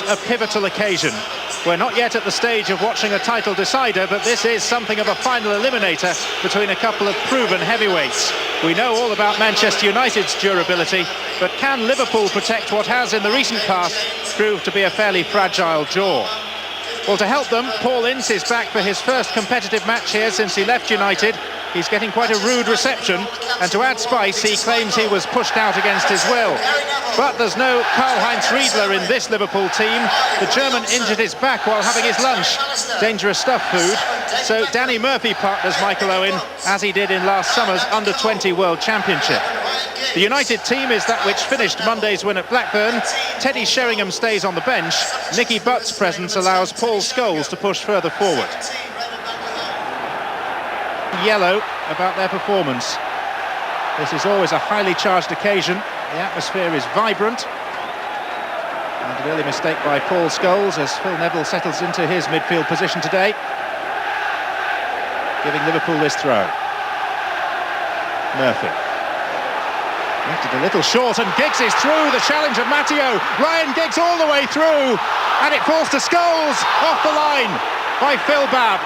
is a pivotal occasion. We're not yet at the stage of watching a title decider, but this is something of a final eliminator between a couple of proven heavyweights. We know all about Manchester United's durability, but can Liverpool protect what has in the recent past proved to be a fairly fragile jaw? Well, to help them, Paul Ince is back for his first competitive match here since he left United. He's getting quite a rude reception, and to add spice, he claims he was pushed out against his will. But there's no Karl-Heinz Riedler in this Liverpool team. The German injured his back while having his lunch. Dangerous stuff, food. So Danny Murphy partners Michael Owen, as he did in last summer's Under-20 World Championship. The United team is that which finished Monday's win at Blackburn. Teddy Sheringham stays on the bench. Nicky Butt's presence allows Paul Scholes to push further forward. Yellow about their performance. This is always a highly charged occasion. The atmosphere is vibrant. And an early mistake by Paul Scholes as Phil Neville settles into his midfield position today, giving Liverpool this throw. Murphy. Lifted a little short, and Giggs is through. The challenge of Matteo. Ryan Giggs all the way through, and it falls to Scholes, off the line by Phil Babb.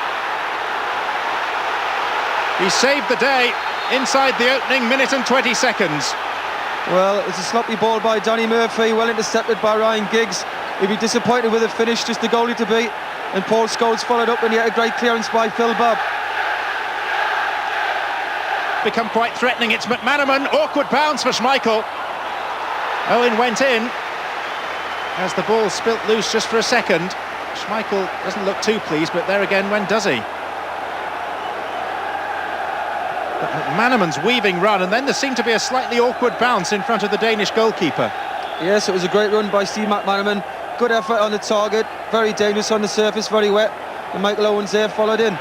He saved the day inside the opening minute and 20 seconds. Well, it's a sloppy ball by Danny Murphy, well intercepted by Ryan Giggs. He'd be disappointed with the finish, just the goalie to beat. And Paul Scholes followed up, and yet a great clearance by Phil Babb. Become quite threatening. It's McManaman. Awkward bounce for Schmeichel. Owen went in as the ball spilt loose just for a second. Schmeichel doesn't look too pleased, but there again, when does he? But McManaman's weaving run, and then there seemed to be a slightly awkward bounce in front of the Danish goalkeeper. Yes, it was a great run by Steve McManaman. Good effort on the target. Very dangerous on the surface, very wet. And Michael Owens there followed in.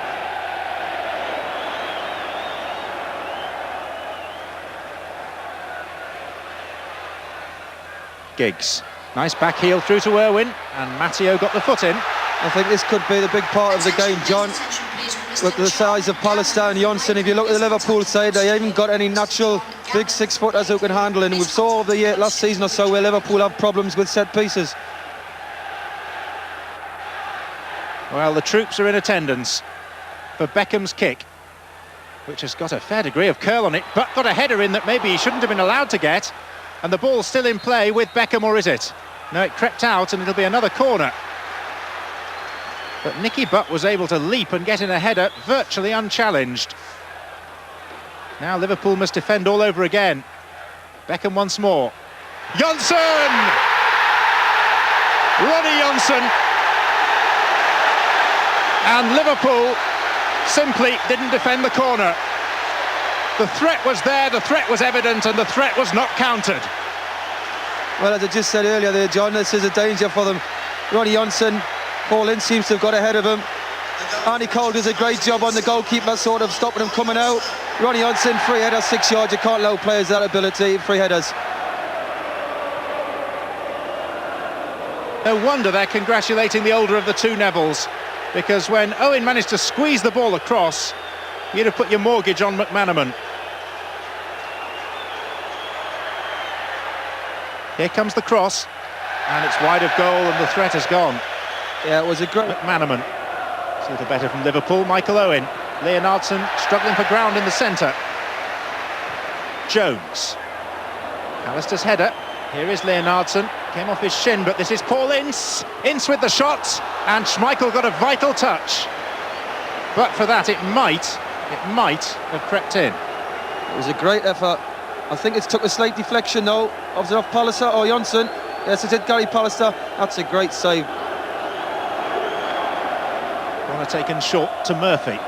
Giggs. Nice back heel through to Irwin, and Matteo got the foot in. I think this could be the big part of the game, John. Look at the size of Pallister and Jonsson. If you look at the Liverpool side, they haven't got any natural big six-footers who can handle it. And we saw over the last season or so where Liverpool have problems with set pieces. Well, the troops are in attendance for Beckham's kick, which has got a fair degree of curl on it, but got a header in that maybe he shouldn't have been allowed to get. And the ball's still in play with Beckham, or is it? No, it crept out, and it'll be another corner. But Nicky Butt was able to leap and get in a header virtually unchallenged. Now Liverpool must defend all over again. Beckham once more. Jonsson! Ronnie Jonsson! And Liverpool simply didn't defend the corner. The threat was there, the threat was evident, and the threat was not countered. Well, as I just said earlier there, John, this is a danger for them. Ronnie Jonsson, Paul Ince seems to have got ahead of him. Arnie Cole does a great job on the goalkeeper, sort of stopping him coming out. Ronnie Jonsson, free header, 6 yards. You can't allow players that ability, free headers. No wonder they're congratulating the older of the two Nevilles, because when Owen managed to squeeze the ball across, you'd have put your mortgage on McManaman. Here comes the cross, and it's wide of goal, and the threat has gone. Yeah, it was a great... McManaman. It's a little better from Liverpool. Michael Owen. Leonardson struggling for ground in the centre. Jones. Alistair's header. Here is Leonardson. Came off his shin, but this is Paul Ince. Ince with the shot, and Schmeichel got a vital touch. But for that, it might have crept in. It was a great effort. I think it's took a slight deflection though. Was it off Pallister or Jonsson? Yes, it did, Gary Pallister. That's a great save. Corner taken short to Murphy.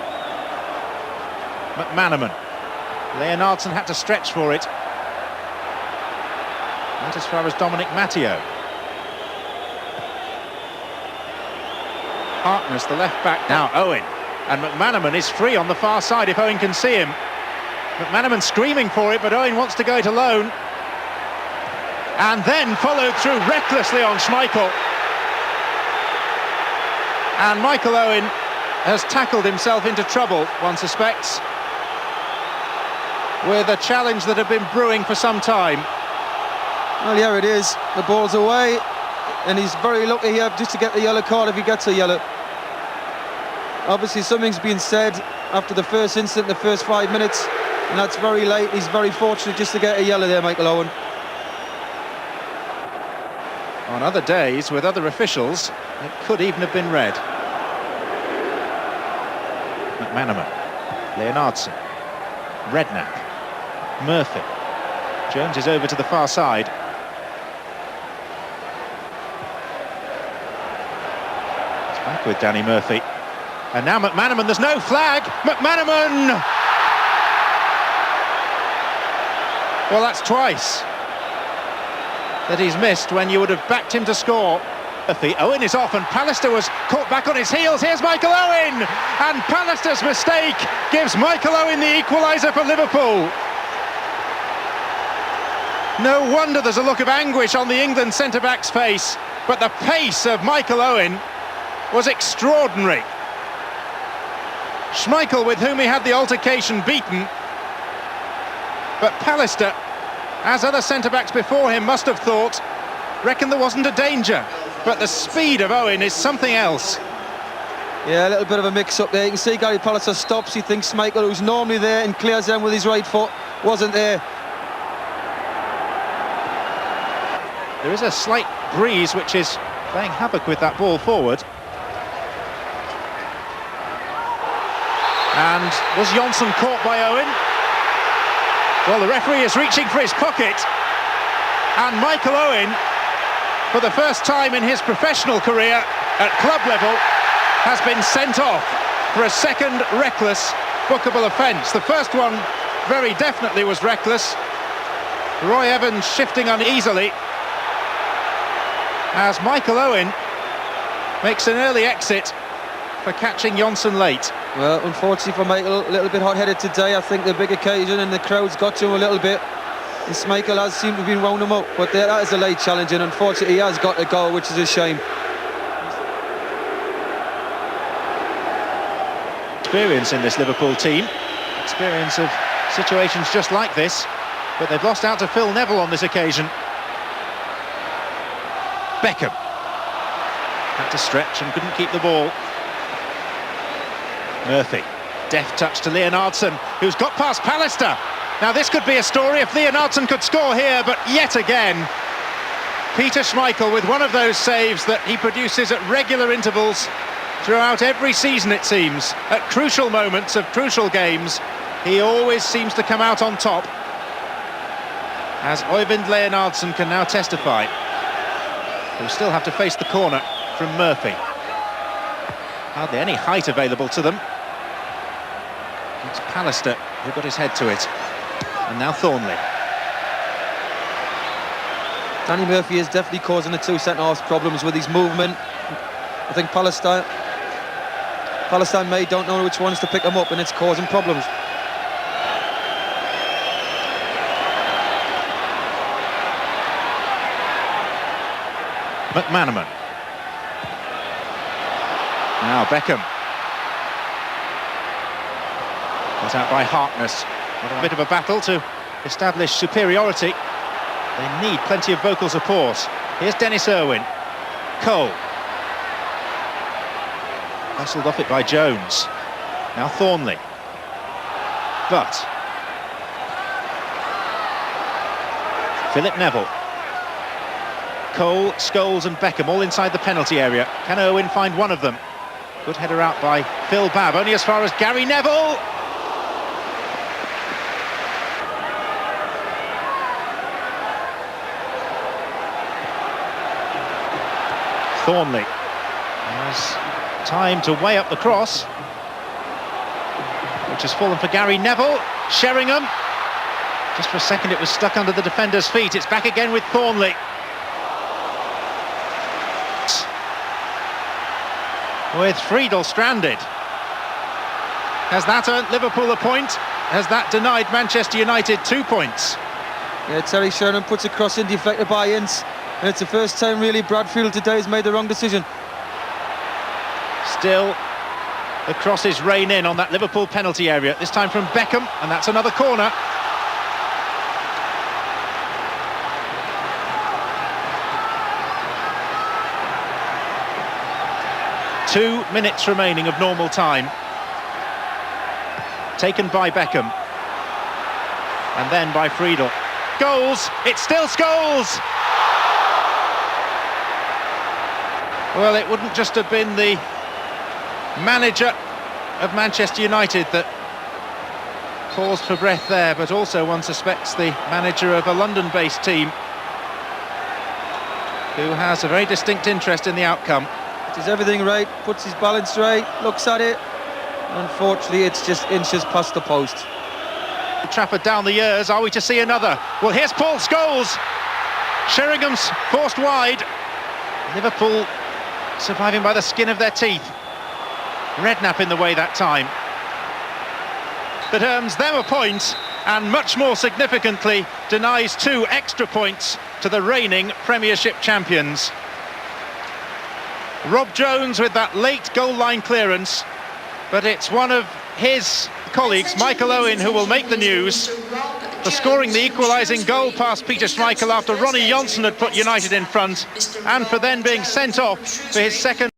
McManaman. Leonardson had to stretch for it. Not as far as Dominic Matteo. Harkness, the left back now. Owen. And McManaman is free on the far side if Owen can see him. McManaman screaming for it, but Owen wants to go it alone. And then followed through recklessly on Schmeichel. And Michael Owen has tackled himself into trouble, one suspects, with a challenge that had been brewing for some time. Well, here it is. The ball's away. and he's very lucky here just to get the yellow card if he gets a yellow. Obviously something's been said after the first incident, the first 5 minutes, and that's very late. He's very fortunate just to get a yellow there, Michael Owen. On other days, with other officials, it could even have been red. McManaman, Leonardson, Redknapp, Murphy. Jones is over to the far side. It's back with Danny Murphy. And now McManaman, there's no flag! McManaman! Well, that's twice that he's missed when you would have backed him to score. Owen is off and Pallister was caught back on his heels. Here's Michael Owen! And Pallister's mistake gives Michael Owen the equaliser for Liverpool. No wonder there's a look of anguish on the England centre-back's face, but the pace of Michael Owen was extraordinary. Schmeichel, with whom he had the altercation, beaten, but Pallister, as other centre-backs before him must have thought, reckoned there wasn't a danger. But the speed of Owen is something else. Yeah, a little bit of a mix-up there. You can see Gary Pallister stops. He thinks Schmeichel, who's normally there and clears them with his right foot, wasn't there. There is a slight breeze which is playing havoc with that ball forward. And was Johnson caught by Owen? Well, the referee is reaching for his pocket, and Michael Owen, for the first time in his professional career at club level, has been sent off for a second reckless bookable offence. The first one very definitely was reckless. Roy Evans shifting uneasily as Michael Owen makes an early exit for catching Johnson late. Well, unfortunately for Michael, a little bit hot-headed today. I think the big occasion and the crowd's got to him a little bit. And Schmeichel has seemed to have been wound him up, but that is a late challenge, and unfortunately he has got a goal, which is a shame. Experience in this Liverpool team, experience of situations just like this, but they've lost out to Phil Neville on this occasion. Beckham had to stretch and couldn't keep the ball. Murphy, deft touch to Leonardson, who's got past Pallister. Now this could be a story if Leonardson could score here, but yet again Peter Schmeichel with one of those saves that he produces at regular intervals throughout every season, it seems. At crucial moments of crucial games, he always seems to come out on top, as Øyvind Leonardson can now testify. They'll still have to face the corner from Murphy. Hardly any height available to them. It's Pallister who got his head to it. And now Thornley. Danny Murphy is definitely causing the two centre-halves problems with his movement. I think Palestine don't know which ones to pick him up, and it's causing problems. McManaman. Now Beckham. Got out by Harkness. A bit of a battle to establish superiority. They need plenty of vocal support. Here's Dennis Irwin. Cole. Hustled off it by Jones. Now Thornley. But Philip Neville. Cole, Scholes and Beckham all inside the penalty area. Can Irwin find one of them? Good header out by Phil Babb, only as far as Gary Neville. Thornley has time to weigh up the cross, which has fallen for Gary Neville. Sheringham, just for a second it was stuck under the defender's feet. It's back again with Thornley. With Friedel stranded. Has that earned Liverpool a point? Has that denied Manchester United 2 points? Yeah, Terry Sheringham puts a cross in, deflected by Ince. And it's the first time really Bradfield today has made the wrong decision. Still, the crosses rain in on that Liverpool penalty area, this time from Beckham, and that's another corner. 2 minutes remaining of normal time. Taken by Beckham. And then by Friedel. Goals! It's still Scholes! Well, it wouldn't just have been the manager of Manchester United that paused for breath there, but also one suspects the manager of a London-based team who has a very distinct interest in the outcome. Does everything right, puts his balance right, looks at it. Unfortunately, it's just inches past the post. Trafford down the years, are we to see another? Well, here's Paul Scholes. Sheringham's forced wide. Liverpool surviving by the skin of their teeth. Redknapp in the way that time. That earns them a point, and much more significantly denies 2 extra points to the reigning Premiership champions. Rob Jones with that late goal line clearance, but it's one of his colleagues, Michael Owen, who will make the news for scoring the equalising goal past Peter Schmeichel after Ronnie Johnson had put United in front, and for then being sent off for his second